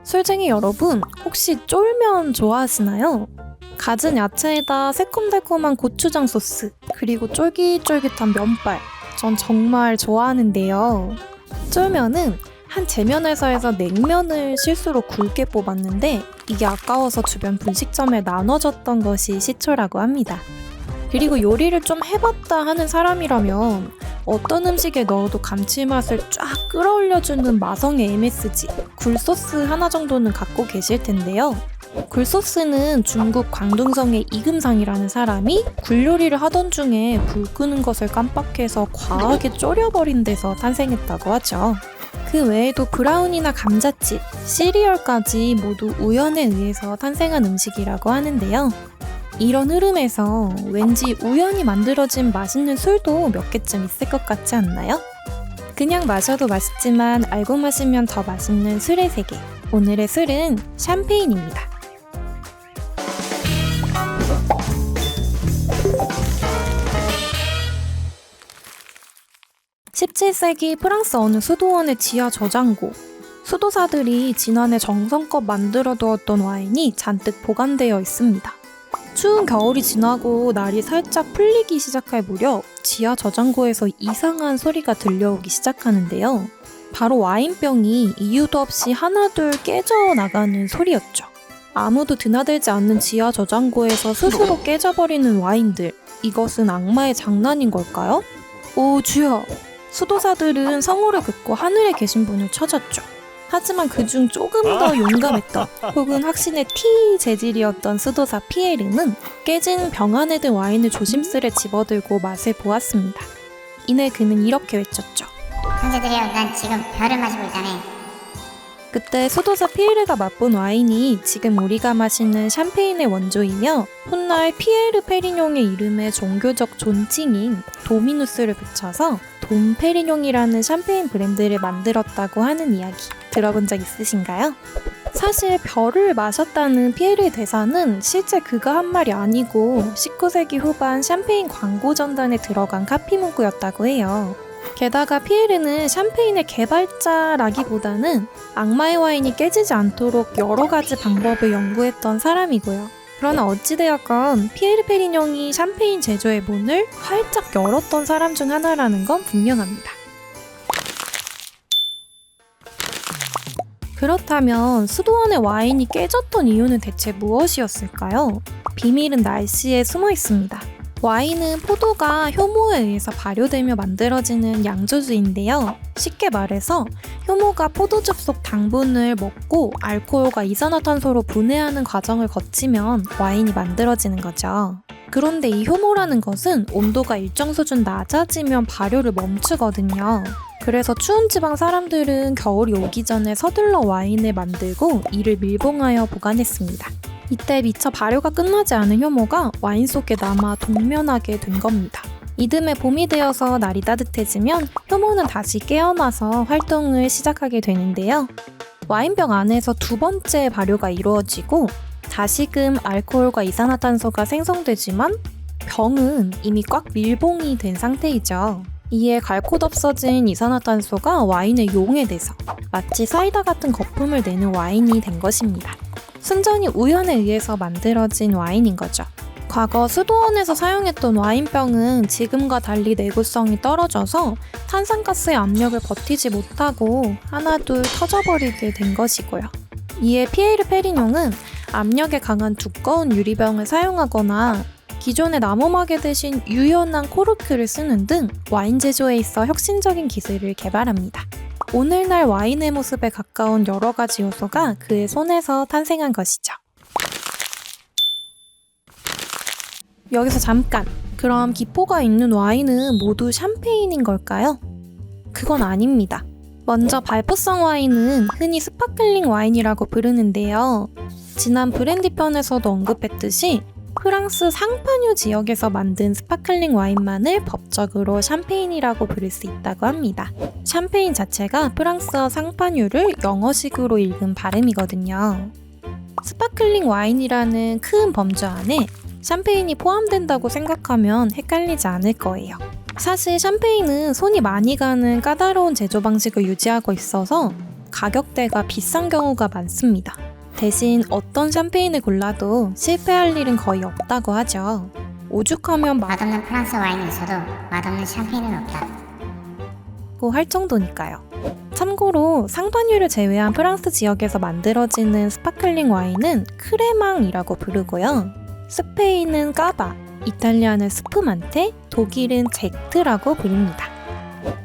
술쟁이 여러분, 혹시 쫄면 좋아하시나요? 갖은 야채에다 새콤달콤한 고추장 소스, 그리고 쫄깃쫄깃한 면발. 전 정말 좋아하는데요. 쫄면은 한 재면회사에서 냉면을 실수로 굵게 뽑았는데 이게 아까워서 주변 분식점에 나눠줬던 것이 시초라고 합니다. 그리고 요리를 좀 해봤다 하는 사람이라면 어떤 음식에 넣어도 감칠맛을 쫙 끌어올려주는 마성의 MSG, 굴소스 하나 정도는 갖고 계실 텐데요. 굴소스는 중국 광둥성의 이금상이라는 사람이 굴 요리를 하던 중에 불 끄는 것을 깜빡해서 과하게 졸여버린 데서 탄생했다고 하죠. 그 외에도 브라운이나 감자칩, 시리얼까지 모두 우연에 의해서 탄생한 음식이라고 하는데요. 이런 흐름에서 왠지 우연히 만들어진 맛있는 술도 몇 개쯤 있을 것 같지 않나요? 그냥 마셔도 맛있지만 알고 마시면 더 맛있는 술의 세계. 오늘의 술은 샴페인입니다. 17세기 프랑스 어느 수도원의 지하 저장고. 수도사들이 지난해 정성껏 만들어두었던 와인이 잔뜩 보관되어 있습니다. 추운 겨울이 지나고 날이 살짝 풀리기 시작할 무렵 지하 저장고에서 이상한 소리가 들려오기 시작하는데요. 바로 와인병이 이유도 없이 하나둘 깨져나가는 소리였죠. 아무도 드나들지 않는 지하 저장고에서 스스로 깨져버리는 와인들. 이것은 악마의 장난인 걸까요? 오 주여! 수도사들은 성호를 긋고 하늘에 계신 분을 찾았죠. 하지만 그중 조금 더 용감했던 혹은 확신의 T 재질이었던 수도사 피에르는 깨진 병 안에 든 와인을 조심스레 집어들고 맛을 보았습니다. 이내 그는 이렇게 외쳤죠. 형제들이여, 난 지금 별을 마시고 있다네. 그때 수도사 피에르가 맛본 와인이 지금 우리가 마시는 샴페인의 원조이며 훗날 피에르 페리뇽의 이름에 종교적 존칭인 도미누스를 붙여서 돔 페리뇽이라는 샴페인 브랜드를 만들었다고 하는 이야기 들어본 적 있으신가요? 사실 별을 마셨다는 피에르의 대사는 실제 그가 한 말이 아니고 19세기 후반 샴페인 광고 전단에 들어간 카피 문구였다고 해요. 게다가 피에르는 샴페인의 개발자라기보다는 악마의 와인이 깨지지 않도록 여러 가지 방법을 연구했던 사람이고요. 그러나 어찌되었건 피에르 페리뇽이 샴페인 제조의 문을 활짝 열었던 사람 중 하나라는 건 분명합니다. 그렇다면 수도원의 와인이 깨졌던 이유는 대체 무엇이었을까요? 비밀은 날씨에 숨어 있습니다. 와인은 포도가 효모에 의해서 발효되며 만들어지는 양조주인데요. 쉽게 말해서 효모가 포도즙 속 당분을 먹고 알코올과 이산화탄소로 분해하는 과정을 거치면 와인이 만들어지는 거죠. 그런데 이 효모라는 것은 온도가 일정 수준 낮아지면 발효를 멈추거든요. 그래서 추운 지방 사람들은 겨울이 오기 전에 서둘러 와인을 만들고 이를 밀봉하여 보관했습니다. 이때 미처 발효가 끝나지 않은 효모가 와인 속에 남아 동면하게 된 겁니다. 이듬해 봄이 되어서 날이 따뜻해지면 효모는 다시 깨어나서 활동을 시작하게 되는데요. 와인병 안에서 두 번째 발효가 이루어지고 다시금 알코올과 이산화탄소가 생성되지만 병은 이미 꽉 밀봉이 된 상태이죠. 이에 갈 곳 없어진 이산화탄소가 와인에 용해돼서 마치 사이다 같은 거품을 내는 와인이 된 것입니다. 순전히 우연에 의해서 만들어진 와인인 거죠. 과거 수도원에서 사용했던 와인병은 지금과 달리 내구성이 떨어져서 탄산가스의 압력을 버티지 못하고 하나둘 터져버리게 된 것이고요. 이에 피에르 페리뇽은 압력에 강한 두꺼운 유리병을 사용하거나 기존의 나무막에 대신 유연한 코르크를 쓰는 등 와인 제조에 있어 혁신적인 기술을 개발합니다. 오늘날 와인의 모습에 가까운 여러 가지 요소가 그의 손에서 탄생한 것이죠. 여기서 잠깐! 그럼 기포가 있는 와인은 모두 샴페인인 걸까요? 그건 아닙니다. 먼저 발포성 와인은 흔히 스파클링 와인이라고 부르는데요. 지난 브랜디 편에서도 언급했듯이 프랑스 상파뉴 지역에서 만든 스파클링 와인만을 법적으로 샴페인이라고 부를 수 있다고 합니다. 샴페인 자체가 프랑스어 상파뉴를 영어식으로 읽은 발음이거든요. 스파클링 와인이라는 큰 범주 안에 샴페인이 포함된다고 생각하면 헷갈리지 않을 거예요. 사실 샴페인은 손이 많이 가는 까다로운 제조 방식을 유지하고 있어서 가격대가 비싼 경우가 많습니다. 대신 어떤 샴페인을 골라도 실패할 일은 거의 없다고 하죠. 오죽하면 맛없는 프랑스 와인이 있어도 맛없는 샴페인은 없다. 맛있고 할 정도니까요. 참고로 상반유를 제외한 프랑스 지역에서 만들어지는 스파클링 와인은 크레망이라고 부르고요. 스페인은 까바, 이탈리아는 스푸만테, 독일은 젝트라고 부릅니다.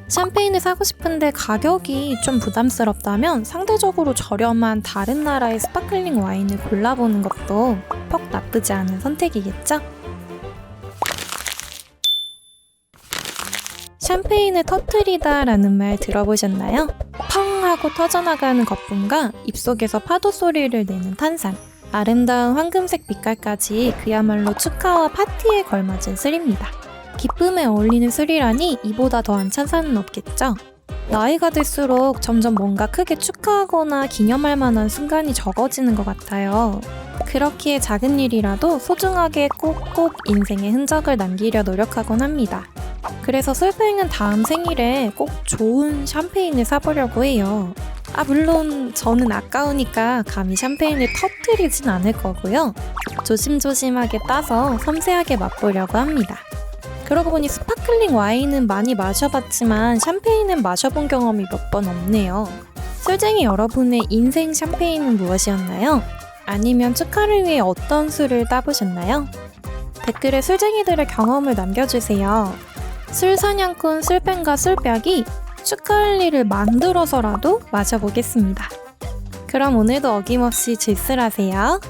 샴페인을 사고 싶은데 가격이 좀 부담스럽다면 상대적으로 저렴한 다른 나라의 스파클링 와인을 골라보는 것도 퍽 나쁘지 않은 선택이겠죠? 샴페인을 터뜨리다 라는 말 들어보셨나요? 펑 하고 터져나가는 거품과 입속에서 파도 소리를 내는 탄산, 아름다운 황금색 빛깔까지 그야말로 축하와 파티에 걸맞은 술입니다. 기쁨에 어울리는 술이라니 이보다 더한 찬사는 없겠죠? 나이가 들수록 점점 뭔가 크게 축하하거나 기념할 만한 순간이 적어지는 것 같아요. 그렇기에 작은 일이라도 소중하게 꼭꼭 인생의 흔적을 남기려 노력하곤 합니다. 그래서 술뱅은 다음 생일에 꼭 좋은 샴페인을 사보려고 해요. 물론 저는 아까우니까 감히 샴페인을 터뜨리진 않을 거고요. 조심조심하게 따서 섬세하게 맛보려고 합니다. 그러고 보니 스파클링 와인은 많이 마셔봤지만 샴페인은 마셔본 경험이 몇 번 없네요. 술쟁이 여러분의 인생 샴페인은 무엇이었나요? 아니면 축하를 위해 어떤 술을 따보셨나요? 댓글에 술쟁이들의 경험을 남겨주세요. 술사냥꾼 술뱅과 술벽이 축하할 일을 만들어서라도 마셔보겠습니다. 그럼 오늘도 어김없이 질술하세요.